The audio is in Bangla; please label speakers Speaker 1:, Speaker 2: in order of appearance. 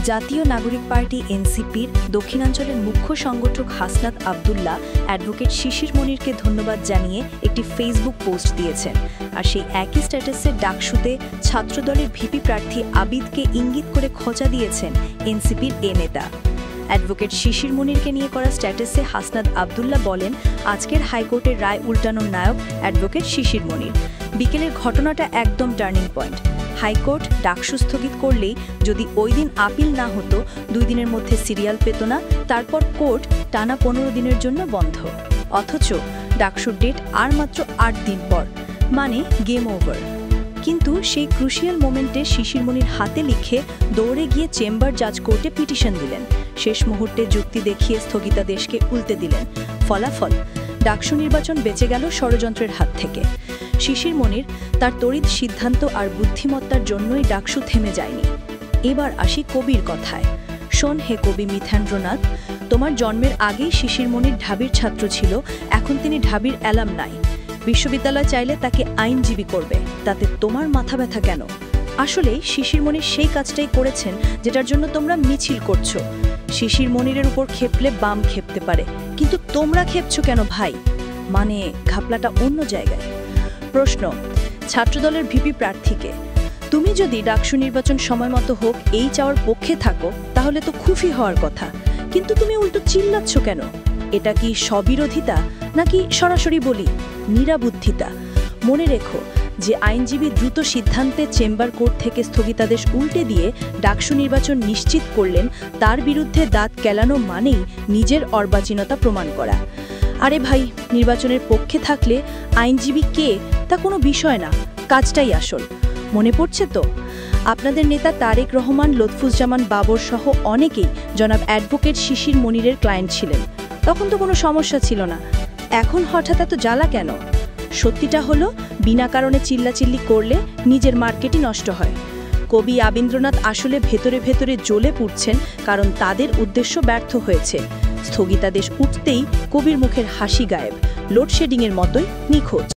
Speaker 1: জাতীয় নাগরিক পার্টি এনসিপির দক্ষিণাঞ্চলের মুখ্য সংগঠক হাসনাত আব্দুল্লাহ অ্যাডভোকেট শিশির মনিরকে ধন্যবাদ জানিয়ে একটি ফেসবুক পোস্ট দিয়েছেন। আর সেই একই স্ট্যাটাসে ডাকসুতে ছাত্রদলের ভিপি প্রার্থী আবিদকে ইঙ্গিত করে খোঁচা দিয়েছেন এনসিপির এ নেতা। অ্যাডভোকেট শিশির মনিরকে নিয়ে করা স্ট্যাটাসে হাসনাত আব্দুল্লাহ বলেন, আজকের হাইকোর্টের রায় উল্টানোর নায়ক অ্যাডভোকেট শিশির মনির। বিকেলের ঘটনাটা একদম টার্নিং পয়েন্ট। হাইকোর্ট ডাকসু স্থগিত করলেই যদি ওই দিন আপিল না হতো, 2 দিনের মধ্যে সিরিয়াল পেত না, তারপর কোর্ট টানা 15 দিনের জন্য বন্ধ। অথচ ডাকসুর ডেট আর মাত্র 8 দিন পর, মানে গেম ওভার। কিন্তু সেই ক্রুশিয়াল মোমেন্টে শিশির মনির হাতে লিখে দৌড়ে গিয়ে চেম্বার জাজ কোর্টে পিটিশন দিলেন। শেষ মুহূর্তে যুক্তি দেখিয়ে স্থগিতাদেশকে উল্টে দিলেন। ফলাফল, ডাকসু নির্বাচন বেঁচে গেল ষড়যন্ত্রের হাত থেকে। শিশির মনির তার তড়িৎ সিদ্ধান্ত আর বুদ্ধিমত্তার জন্যই ডাকসু থেমে যায়নি। এবার আসি কবির কথায়। শোন হে কবি মিথেন্দ্রনাথ, তোমার জন্মের আগেই শিশির মনির ঢাবির ছাত্র ছিল, এখন তিনি ঢাবির অ্যালামনাই। বিশ্ববিদ্যালয় চাইলে তাকে আইনজীবী করবে, তাতে তোমার মাথা ব্যথা কেন? আসলেই শিশির মনির সেই কাজটাই করেছেন যেটার জন্য তোমরা মিছিল করছো। শিশির মনিরের উপর ক্ষেপলে বাম ক্ষেপতে পারে, কিন্তু তোমরা ক্ষেপছো কেন ভাই? মানে ঘাপলাটা অন্য জায়গায়। প্রশ্ন, ছাত্রদলের ভিপি প্রার্থীকে, তুমি যদি ডাকসু নির্বাচন সময় মতো হোক এই চাওয়ার পক্ষে থাকো, তাহলে তো খুশি হওয়ার কথা, কিন্তু তুমি উল্টো চিল্লাচ্ছ কেন? এটা কি স্ববিরোধিতা, নাকি সরাসরি বলি নিরাবুদ্ধিতা? মনে রেখো, যে আইনজীবী দ্রুত সিদ্ধান্তে চেম্বার কোর্ট থেকে স্থগিতাদেশ উল্টে দিয়ে ডাকসু নির্বাচন নিশ্চিত করলেন, তার বিরুদ্ধে দাঁত কেলানো মানেই নিজের অর্বাচীনতা প্রমাণ করা। আরে ভাই, নির্বাচনের পক্ষে থাকলে আইনজীবী কে তা কোনো বিষয় না, কাজটাই আসল। মনে পড়ছে তো, আপনাদের নেতা তারেক রহমান, লুৎফুজ্জামান বাবর সহ অনেকেই জনাব অ্যাডভোকেট শিশির মনিরের ক্লায়েন্ট ছিলেন। তখন তো কোনো সমস্যা ছিল না, এখন হঠাৎ এত জ্বালা কেন? সত্যিটা হলো, বিনা কারণে চিল্লাচিল্লি করলে নিজের মার্কেটই নষ্ট হয়। কবি আবীন্দ্রনাথ আসলে ভেতরে ভেতরে জ্বলে পুড়ছেন, কারণ তাদের উদ্দেশ্য ব্যর্থ হয়েছে। স্থগিতাদেশ উঠতেই কবির মুখের হাসি গায়েব, লোডশেডিংয়ের মতোই নিখোঁজ।